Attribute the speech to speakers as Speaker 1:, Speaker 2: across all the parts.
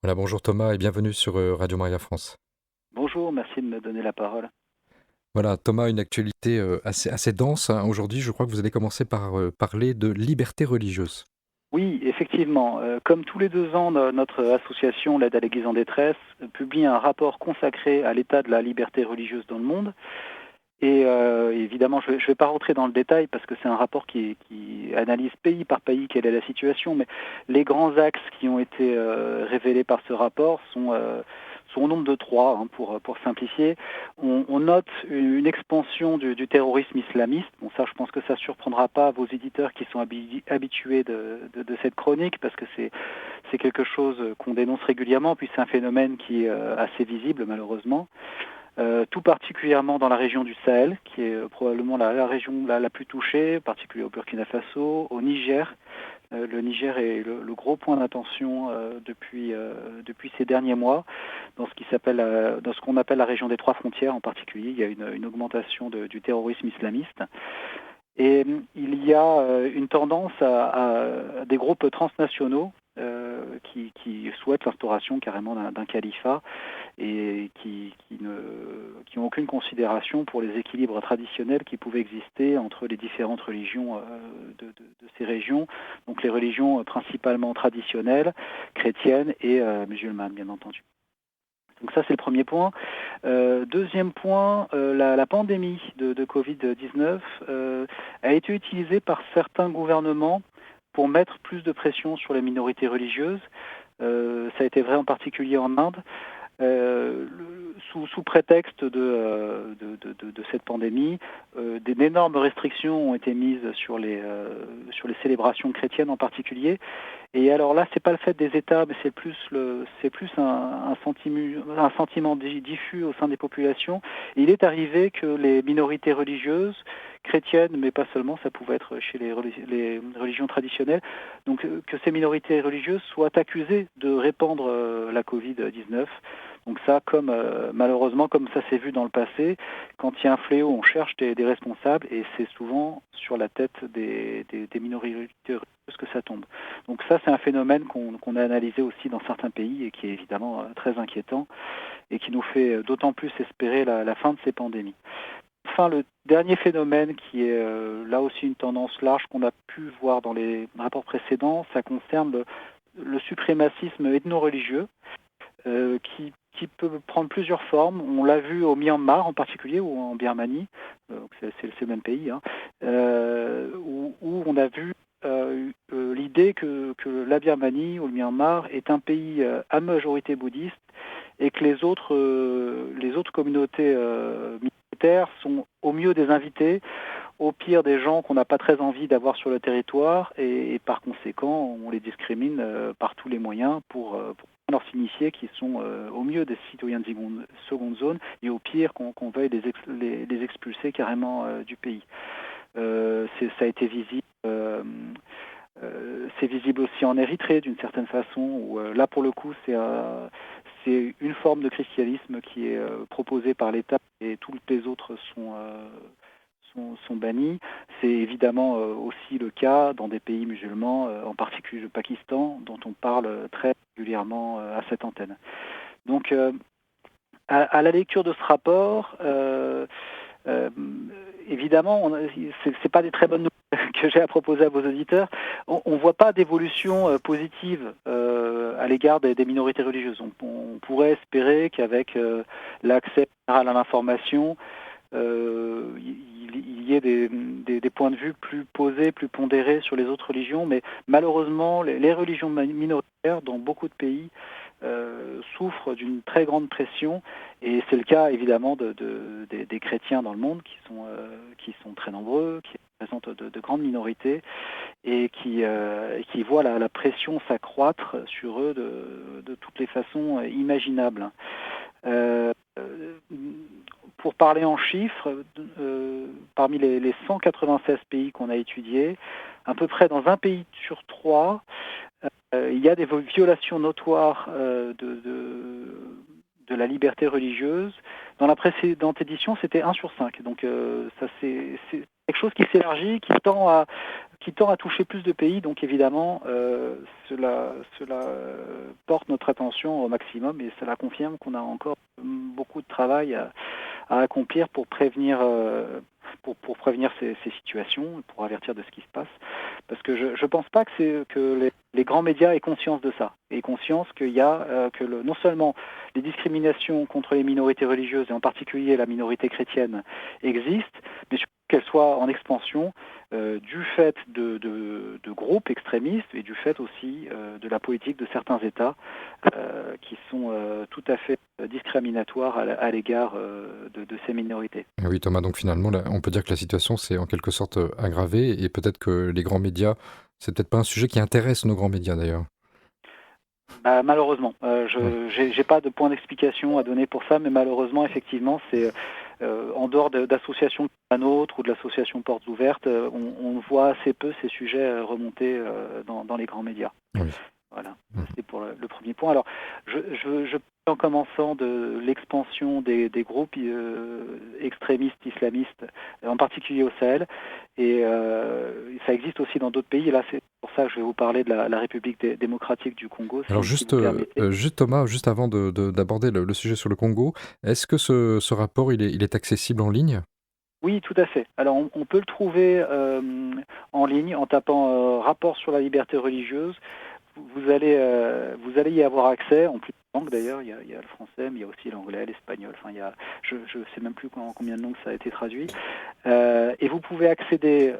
Speaker 1: Voilà, bonjour Thomas et bienvenue sur Radio Maria France.
Speaker 2: Bonjour, merci de me donner la parole.
Speaker 1: Voilà, Thomas, une actualité assez dense, hein. Aujourd'hui, je crois que vous allez commencer par parler de liberté religieuse.
Speaker 2: Oui, effectivement, comme tous les 2 ans, notre association, l'Aide à l'Église en détresse, publie un rapport consacré à l'état de la liberté religieuse dans le monde. Et évidemment, je vais pas rentrer dans le détail parce que c'est un rapport qui analyse pays par pays quelle est la situation, mais les grands axes qui ont été révélés par ce rapport sont au nombre de 3, hein, pour simplifier. On note une expansion du terrorisme islamiste. Bon, ça, je pense que ça surprendra pas vos éditeurs qui sont habitués de cette chronique, parce que c'est quelque chose qu'on dénonce régulièrement, puis c'est un phénomène qui est assez visible, malheureusement. Tout particulièrement dans la région du Sahel, qui est probablement la région la plus touchée, en particulier au Burkina Faso, au Niger. Le Niger est le gros point d'attention depuis ces derniers mois, dans ce qu'on appelle la région des 3 frontières en particulier. Il y a une augmentation du terrorisme islamiste. Et il y a une tendance à des groupes transnationaux qui souhaitent l'instauration carrément d'un califat et qui n'ont aucune considération pour les équilibres traditionnels qui pouvaient exister entre les différentes religions de ces régions, donc les religions principalement traditionnelles, chrétiennes et musulmanes, bien entendu. Donc ça, c'est le premier point. Deuxième point, la pandémie de Covid-19 a été utilisée par certains gouvernements pour mettre plus de pression sur les minorités religieuses. Ça a été vrai en particulier en Inde. Sous prétexte de cette pandémie, d'énormes restrictions ont été mises sur les célébrations chrétiennes en particulier. Et alors là, c'est pas le fait des États, mais c'est plus un sentiment diffus au sein des populations. Il est arrivé que les minorités religieuses, chrétiennes, mais pas seulement, ça pouvait être chez les religions traditionnelles, donc que ces minorités religieuses soient accusées de répandre la Covid-19. Donc ça, malheureusement, comme ça s'est vu dans le passé, quand il y a un fléau, on cherche des responsables, et c'est souvent sur la tête des minorités religieuses que ça tombe. Donc ça, c'est un phénomène qu'on a analysé aussi dans certains pays et qui est évidemment très inquiétant et qui nous fait d'autant plus espérer la fin de ces pandémies. Enfin, le dernier phénomène qui est là aussi une tendance large qu'on a pu voir dans les rapports précédents, ça concerne le suprémacisme ethno-religieux qui peut prendre plusieurs formes. On l'a vu au Myanmar en particulier, ou en Birmanie, c'est le même pays, hein, où on a vu l'idée que la Birmanie ou le Myanmar est un pays à majorité bouddhiste et que les autres communautés minoritaires sont au mieux des invités, au pire des gens qu'on n'a pas très envie d'avoir sur le territoire, et par conséquent on les discrimine par tous les moyens pour leur signifier qu'ils sont au mieux des citoyens de seconde zone, et au pire qu'on veuille les expulser carrément du pays. Ça a été visible. C'est visible aussi en Érythrée d'une certaine façon, où là pour le coup c'est une forme de christianisme qui est proposée par l'État, et toutes les autres sont bannis. C'est évidemment aussi le cas dans des pays musulmans, en particulier le Pakistan, dont on parle très régulièrement à cette antenne. Donc à la lecture de ce rapport, euh, évidemment, c'est pas des très bonnes nouvelles que j'ai à proposer à vos auditeurs. On ne voit pas d'évolution positive à l'égard des minorités religieuses. On pourrait espérer qu'avec l'accès général à l'information, il y ait des points de vue plus posés, plus pondérés sur les autres religions, mais malheureusement, les religions minoritaires dans beaucoup de pays souffrent d'une très grande pression, et c'est le cas évidemment des chrétiens dans le monde qui sont très nombreux, qui représentent de grandes minorités, et qui voient la pression s'accroître sur eux de toutes les façons imaginables. Euh, pour parler en chiffres, parmi les 196 pays qu'on a étudiés, à peu près dans un pays sur 3, il y a des violations notoires de la liberté religieuse. Dans la précédente édition, c'était 1 sur 5. Donc ça, c'est quelque chose qui s'élargit, qui tend à toucher plus de pays. Donc évidemment, cela porte notre attention au maximum et cela confirme qu'on a encore beaucoup de travail à accomplir pour prévenir, pour prévenir ces situations, pour avertir de ce qui se passe. Parce que je ne pense pas que les grands médias aient conscience de ça, aient conscience qu'il y a non seulement les discriminations contre les minorités religieuses, et en particulier la minorité chrétienne, existent, mais surtout qu'elles soient en expansion du fait de groupes extrémistes et du fait aussi de la politique de certains États qui sont tout à fait discriminatoires à l'égard de ces minorités.
Speaker 1: Oui, Thomas, donc finalement, là, on peut dire que la situation s'est en quelque sorte aggravée et peut-être que les grands médias, c'est peut-être pas un sujet qui intéresse nos grands médias d'ailleurs.
Speaker 2: Bah, malheureusement,
Speaker 1: Ouais.
Speaker 2: je n'ai pas de point d'explication à donner pour ça, mais malheureusement, effectivement, c'est en dehors d'associations comme la nôtre ou de l'association Portes Ouvertes, on voit assez peu ces sujets remonter dans les grands médias.
Speaker 1: Oui.
Speaker 2: Voilà, ça
Speaker 1: Mhm.
Speaker 2: c'est pour le premier point. Alors, je en commençant de l'expansion des groupes extrémistes islamistes, en particulier au Sahel, et ça existe aussi dans d'autres pays. Et là, c'est pour ça que je vais vous parler de la République démocratique du Congo,
Speaker 1: Alors
Speaker 2: si vous permettez.
Speaker 1: juste Thomas, juste avant d'aborder le sujet sur le Congo, est-ce que ce rapport, il est accessible en ligne?
Speaker 2: Oui, tout à fait. Alors, on peut le trouver en ligne en tapant rapport sur la liberté religieuse. Vous allez y avoir accès, en plus de langues d'ailleurs, il y a le français, mais il y a aussi l'anglais, l'espagnol, enfin je ne sais même plus combien de langues ça a été traduit. Et vous pouvez accéder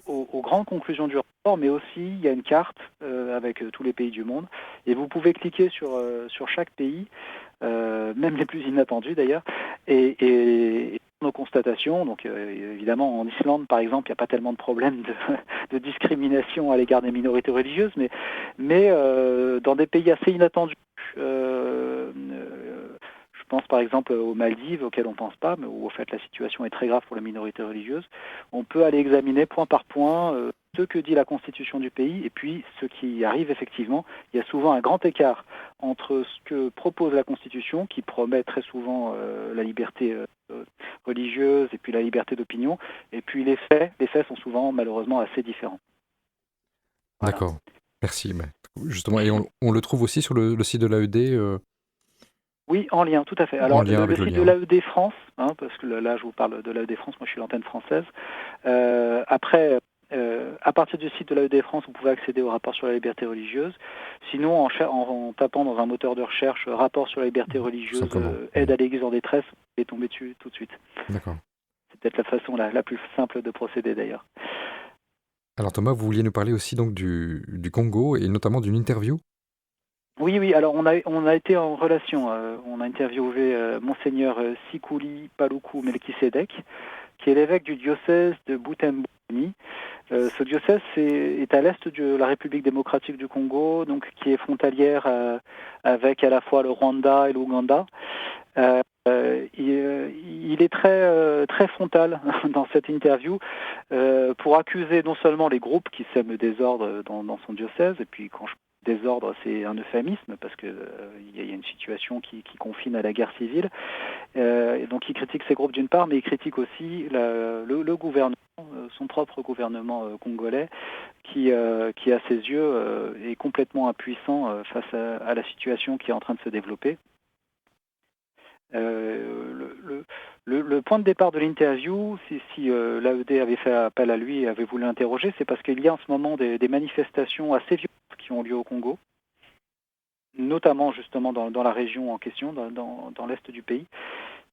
Speaker 2: aux grandes conclusions du rapport, mais aussi il y a une carte avec tous les pays du monde, et vous pouvez cliquer sur chaque pays, même les plus inattendus d'ailleurs, et nos constatations. Donc évidemment en Islande par exemple, il n'y a pas tellement de problèmes de discrimination à l'égard des minorités religieuses, mais dans des pays assez inattendus, je pense par exemple aux Maldives, auxquelles on ne pense pas, mais où en fait la situation est très grave pour les minorités religieuses, on peut aller examiner point par point ce que dit la constitution du pays et puis ce qui arrive effectivement. Il y a souvent un grand écart entre ce que propose la constitution, qui promet très souvent la liberté religieuse et puis la liberté d'opinion, et puis les faits. Les faits sont souvent malheureusement assez différents. Voilà.
Speaker 1: D'accord. Merci. Mais, justement, et on le trouve aussi sur le site de l'AED
Speaker 2: Oui, en lien, tout à fait.
Speaker 1: en
Speaker 2: Alors,
Speaker 1: lien
Speaker 2: le
Speaker 1: avec le
Speaker 2: site de
Speaker 1: lien.
Speaker 2: l'AED France, parce que là, je vous parle de l'AED France, moi je suis l'antenne française. Après, à partir du site de l'AED France, vous pouvez accéder au rapport sur la liberté religieuse. Sinon, en tapant dans un moteur de recherche rapport sur la liberté
Speaker 1: Tout
Speaker 2: religieuse,
Speaker 1: simplement.
Speaker 2: aide à l'Église en détresse, vous pouvez tomber dessus tout de suite.
Speaker 1: D'accord.
Speaker 2: C'est peut-être la façon la plus simple de procéder d'ailleurs.
Speaker 1: Alors Thomas, vous vouliez nous parler aussi donc du Congo et notamment d'une interview?
Speaker 2: Oui, oui, alors on a été en relation, on a interviewé Monseigneur Sikuli Paluku Melkisedek, qui est l'évêque du diocèse de Butembo-Beni. Ce diocèse est à l'est de la République démocratique du Congo, donc qui est frontalière avec à la fois le Rwanda et l'Ouganda. Il est très frontal dans cette interview pour accuser non seulement les groupes qui sèment le désordre dans son diocèse, et puis quand je désordre, c'est un euphémisme parce que il y a une situation qui confine à la guerre civile. Et donc il critique ces groupes d'une part, mais il critique aussi le gouvernement, son propre gouvernement congolais, qui à ses yeux est complètement impuissant face à la situation qui est en train de se développer. Le point de départ de l'interview, si l'AED avait fait appel à lui et avait voulu l'interroger, c'est parce qu'il y a en ce moment des manifestations assez violentes qui ont lieu au Congo, notamment justement dans la région en question, dans l'est du pays.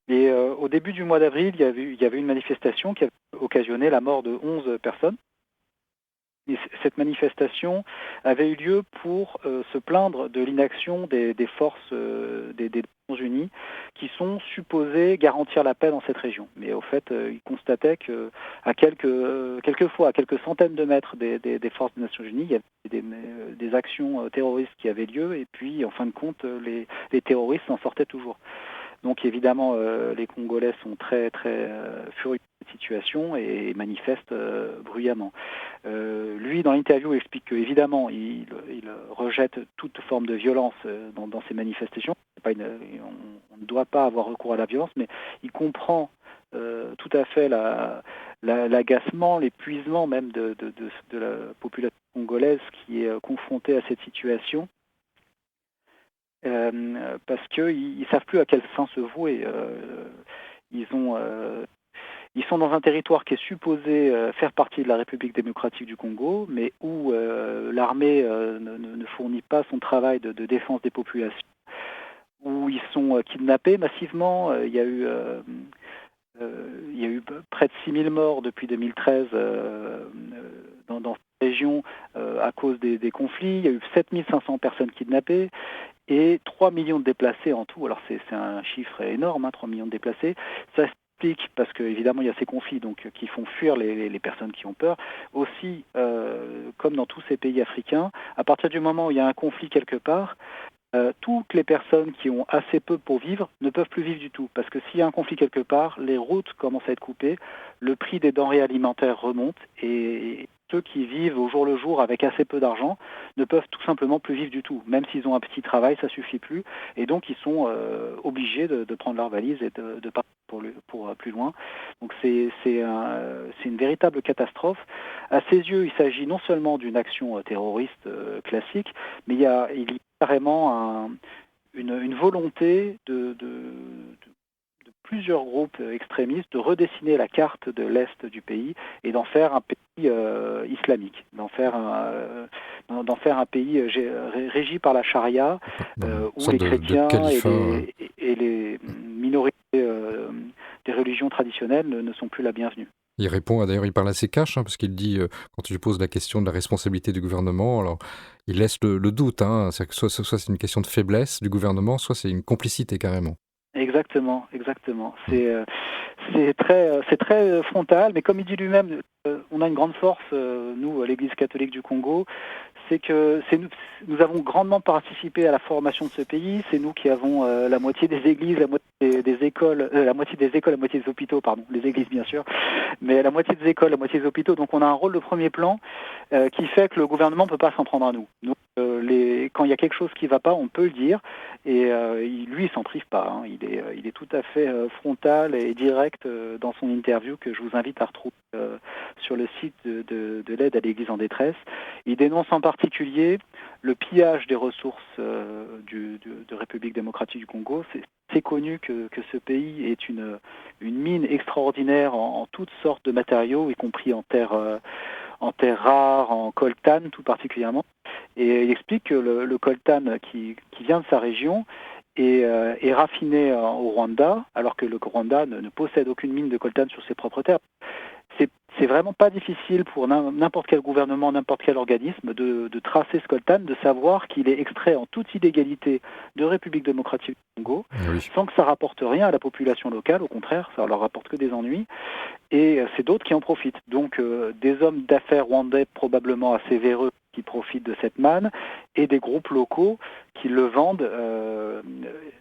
Speaker 2: Et au début du mois d'avril, il y avait une manifestation qui avait occasionné la mort de 11 personnes. Et cette manifestation avait eu lieu pour se plaindre de l'inaction des forces des Nations Unies qui sont supposées garantir la paix dans cette région. Mais au fait, ils constataient qu'à quelquefois, à quelques centaines de mètres des forces des Nations Unies, il y avait des actions terroristes qui avaient lieu et puis, en fin de compte, les terroristes s'en sortaient toujours. Donc évidemment, les Congolais sont très furieux de cette situation et manifestent bruyamment. Lui, dans l'interview, explique qu'évidemment, il rejette toute forme de violence dans ces manifestations. On ne doit pas avoir recours à la violence, mais il comprend tout à fait l'agacement, l'épuisement même de la population congolaise qui est confrontée à cette situation. Parce qu'ils ne savent plus à quel fin se vouer. Ils sont dans un territoire qui est supposé faire partie de la République démocratique du Congo, mais où l'armée ne fournit pas son travail de défense des populations, où ils sont kidnappés massivement. Il y a eu près de 6000 morts depuis 2013 dans cette région à cause des conflits. Il y a eu 7500 personnes kidnappées et 3 millions de déplacés en tout. Alors c'est un chiffre énorme, 3 millions de déplacés. Ça explique, parce qu'évidemment il y a ces conflits qui font fuir les personnes qui ont peur. Aussi, comme dans tous ces pays africains, à partir du moment où il y a un conflit quelque part, toutes les personnes qui ont assez peu pour vivre ne peuvent plus vivre du tout. Parce que s'il y a un conflit quelque part, les routes commencent à être coupées, le prix des denrées alimentaires remonte et ceux qui vivent au jour le jour avec assez peu d'argent ne peuvent tout simplement plus vivre du tout. Même s'ils ont un petit travail, ça suffit plus. Et donc ils sont obligés de prendre leur valise et de partir pour plus loin. Donc c'est une véritable catastrophe. À ses yeux, il s'agit non seulement d'une action terroriste classique, mais il y a carrément une volonté de plusieurs groupes extrémistes de redessiner la carte de l'Est du pays et d'en faire un pays islamique, d'en faire un pays régi par la charia, où les chrétiens et les minorités des religions traditionnelles ne sont plus la bienvenue.
Speaker 1: Il répond, d'ailleurs, il parle assez cash, parce qu'il dit, quand tu lui poses la question de la responsabilité du gouvernement, alors il laisse le doute, c'est-à-dire que soit c'est une question de faiblesse du gouvernement, soit c'est une complicité carrément.
Speaker 2: Exactement. C'est très frontal, mais comme il dit lui-même, on a une grande force, nous, l'Église catholique du Congo, c'est que nous avons grandement participé à la formation de ce pays. C'est nous qui avons la moitié des églises, la moitié des écoles, la moitié des hôpitaux, pardon, les églises bien sûr, mais la moitié des écoles, la moitié des hôpitaux. Donc on a un rôle de premier plan qui fait que le gouvernement ne peut pas s'en prendre à nous. Quand il y a quelque chose qui ne va pas, on peut le dire. Et lui, il s'en prive pas. Il est tout à fait frontal et direct dans son interview que je vous invite à retrouver sur le site de l'aide à l'Église en détresse. Il dénonce en particulier le pillage des ressources de République démocratique du Congo. C'est connu que ce pays est une mine extraordinaire en toutes sortes de matériaux, y compris en terre rare, en coltan tout particulièrement. Et il explique que le coltan qui vient de sa région est raffiné au Rwanda, alors que le Rwanda ne possède aucune mine de coltan sur ses propres terres. C'est vraiment pas difficile pour n'importe quel gouvernement, n'importe quel organisme de tracer ce coltan, de savoir qu'il est extrait en toute illégalité de République démocratique du Congo, sans que ça rapporte rien à la population locale, au contraire, ça leur rapporte que des ennuis, et c'est d'autres qui en profitent. Donc des hommes d'affaires rwandais probablement assez véreux qui profitent de cette manne, et des groupes locaux qui le vendent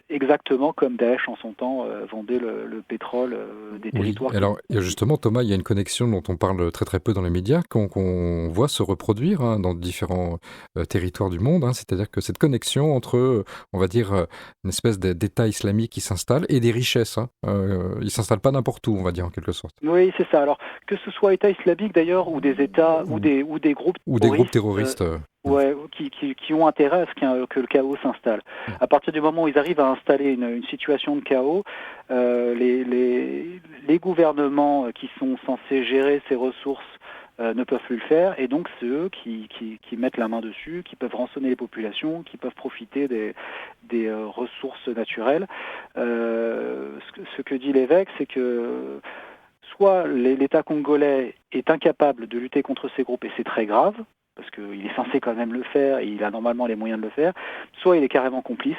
Speaker 2: exactement comme Daesh en son temps vendait le pétrole des territoires.
Speaker 1: Oui, alors justement Thomas, il y a une connexion dont on parle très très peu dans les médias, qu'on voit se reproduire dans différents territoires du monde, c'est-à-dire que cette connexion entre, on va dire, une espèce d'État islamique qui s'installe et des richesses. Il ne s'installe pas n'importe où, on va dire en quelque sorte.
Speaker 2: Oui, c'est ça. Alors que ce soit État islamique d'ailleurs, ou des États, ou des groupes terroristes.
Speaker 1: Ou des groupes terroristes.
Speaker 2: Qui ont intérêt à ce que le chaos s'installe. À partir du moment où ils arrivent à installer une situation de chaos, les gouvernements qui sont censés gérer ces ressources ne peuvent plus le faire, et donc c'est eux qui mettent la main dessus, qui peuvent rançonner les populations, qui peuvent profiter des ressources naturelles. Ce que dit l'évêque, c'est que soit l'État congolais est incapable de lutter contre ces groupes, et c'est très grave, parce qu'il est censé quand même le faire, et il a normalement les moyens de le faire, soit il est carrément complice,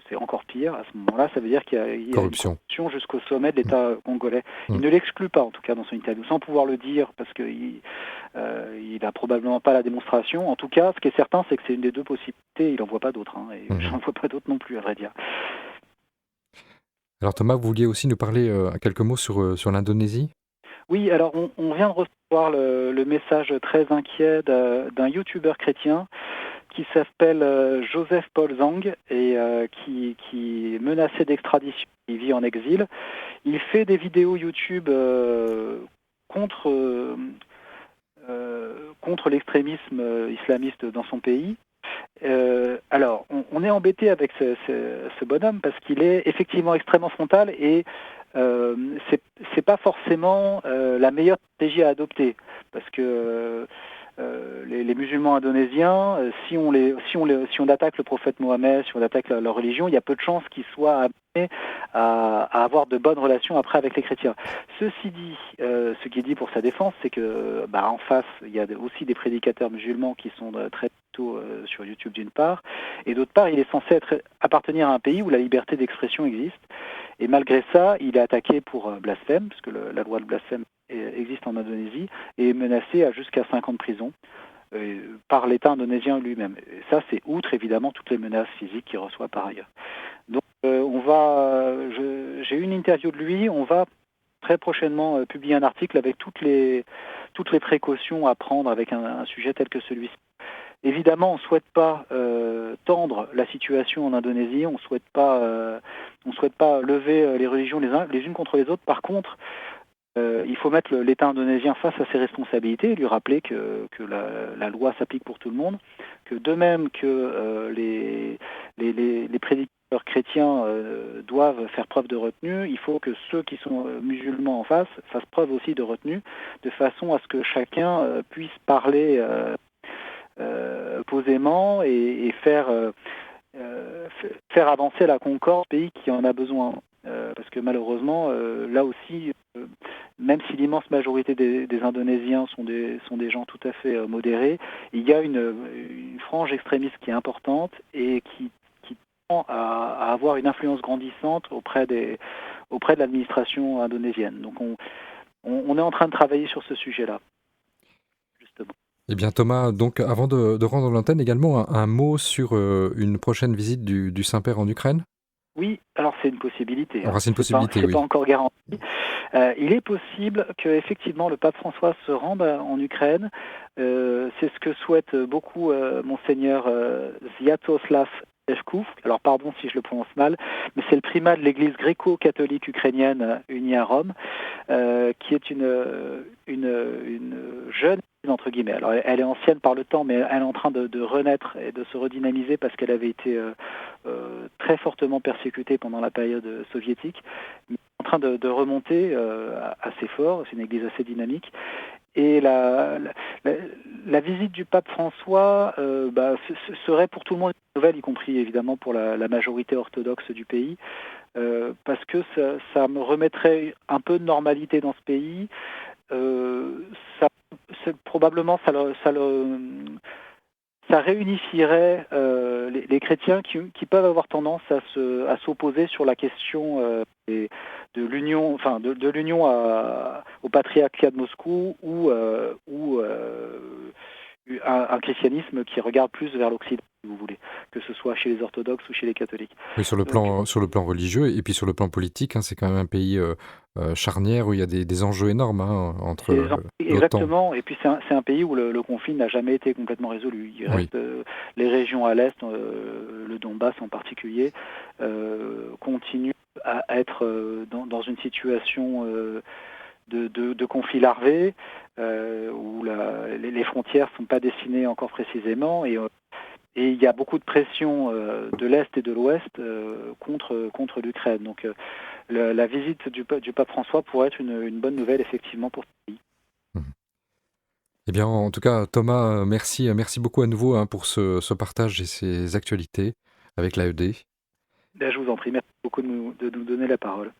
Speaker 2: c'est encore pire, à ce moment-là, ça veut dire qu'il y a une corruption jusqu'au sommet de l'État congolais. Il ne l'exclut pas, en tout cas, dans son interview, sans pouvoir le dire, parce qu'il n'a probablement pas la démonstration. En tout cas, ce qui est certain, c'est que c'est une des deux possibilités, il n'en voit pas d'autres, et j'en vois pas d'autres non plus, à vrai dire.
Speaker 1: Alors Thomas, vous vouliez aussi nous parler quelques mots sur l'Indonésie ? Oui,
Speaker 2: alors on vient de recevoir le message très inquiet d'un youtubeur chrétien qui s'appelle Joseph Paul Zhang et qui est menacé d'extradition. Il vit en exil. Il fait des vidéos YouTube contre l'extrémisme islamiste dans son pays. Alors, on est embêté avec ce bonhomme parce qu'il est effectivement extrêmement frontal et c'est pas forcément la meilleure stratégie à adopter parce que les musulmans indonésiens, si on attaque le prophète Mohammed, si on attaque leur religion, il y a peu de chances qu'ils soient amenés à avoir de bonnes relations après avec les chrétiens. Ceci dit, ce qu'il dit pour sa défense, c'est que en face, il y a aussi des prédicateurs musulmans qui sont très tôt sur YouTube d'une part, et d'autre part, il est censé appartenir à un pays où la liberté d'expression existe. Et malgré ça, il est attaqué pour blasphème, parce que la loi de blasphème existe en Indonésie, et est menacé à jusqu'à 5 ans de prison par l'État indonésien lui-même. Et ça, c'est outre évidemment toutes les menaces physiques qu'il reçoit par ailleurs. Donc, j'ai eu une interview de lui. On va très prochainement publier un article avec toutes les précautions à prendre avec un sujet tel que celui-ci. Évidemment, on ne souhaite pas tendre la situation en Indonésie, on ne souhaite pas lever les religions les unes contre les autres. Par contre, il faut mettre l'État indonésien face à ses responsabilités et lui rappeler que la loi s'applique pour tout le monde, que de même que les prédicateurs chrétiens doivent faire preuve de retenue, il faut que ceux qui sont musulmans en face fassent preuve aussi de retenue, de façon à ce que chacun puisse parler posément et faire avancer la concorde du pays qui en a besoin. Parce que malheureusement, là aussi, même si l'immense majorité des Indonésiens sont des gens tout à fait modérés, il y a une frange extrémiste qui est importante et qui tend à avoir une influence grandissante auprès de l'administration indonésienne. Donc on est en train de travailler sur ce sujet-là, justement.
Speaker 1: Eh bien Thomas, donc avant de rendre l'antenne, également un mot sur une prochaine visite du Saint-Père en Ukraine?
Speaker 2: Oui, alors c'est une possibilité.
Speaker 1: C'est une possibilité,
Speaker 2: c'est
Speaker 1: oui.
Speaker 2: pas encore garanti. Il est possible que effectivement le pape François se rende en Ukraine. C'est ce que souhaite beaucoup monseigneur Sviatoslav Shevchuk. Alors pardon si je le prononce mal, mais c'est le primat de l'Église gréco-catholique ukrainienne unie à Rome, qui est une jeune, entre guillemets. Alors elle est ancienne par le temps, mais elle est en train de renaître et de se redynamiser parce qu'elle avait été très fortement persécutée pendant la période soviétique, mais en train de remonter assez fort. C'est une église assez dynamique. Et la visite du pape François serait pour tout le monde une nouvelle, y compris évidemment pour la majorité orthodoxe du pays, parce que ça me remettrait un peu de normalité dans ce pays. Probablement ça réunifierait les chrétiens qui peuvent avoir tendance à s'opposer sur la question de l'union, enfin de l'union au patriarcat de Moscou ou un christianisme qui regarde plus vers l'Occident, si vous voulez, que ce soit chez les orthodoxes ou chez les catholiques.
Speaker 1: Oui, sur le plan religieux et puis sur le plan politique, c'est quand même un pays charnière où il y a des enjeux énormes entre
Speaker 2: exactement, et puis c'est un pays où le conflit n'a jamais été complètement résolu. Il reste les régions à l'est, le Donbass en particulier, continuent à être dans une situation de conflit larvé, où les frontières ne sont pas dessinées encore précisément, et il y a beaucoup de pression de l'Est et de l'Ouest contre l'Ukraine. Donc la visite du pape François pourrait être une bonne nouvelle effectivement pour ce pays.
Speaker 1: Eh bien, en tout cas, Thomas, merci beaucoup à nouveau pour ce partage et ces actualités avec l'AED.
Speaker 2: Je vous en prie, merci beaucoup de nous donner la parole.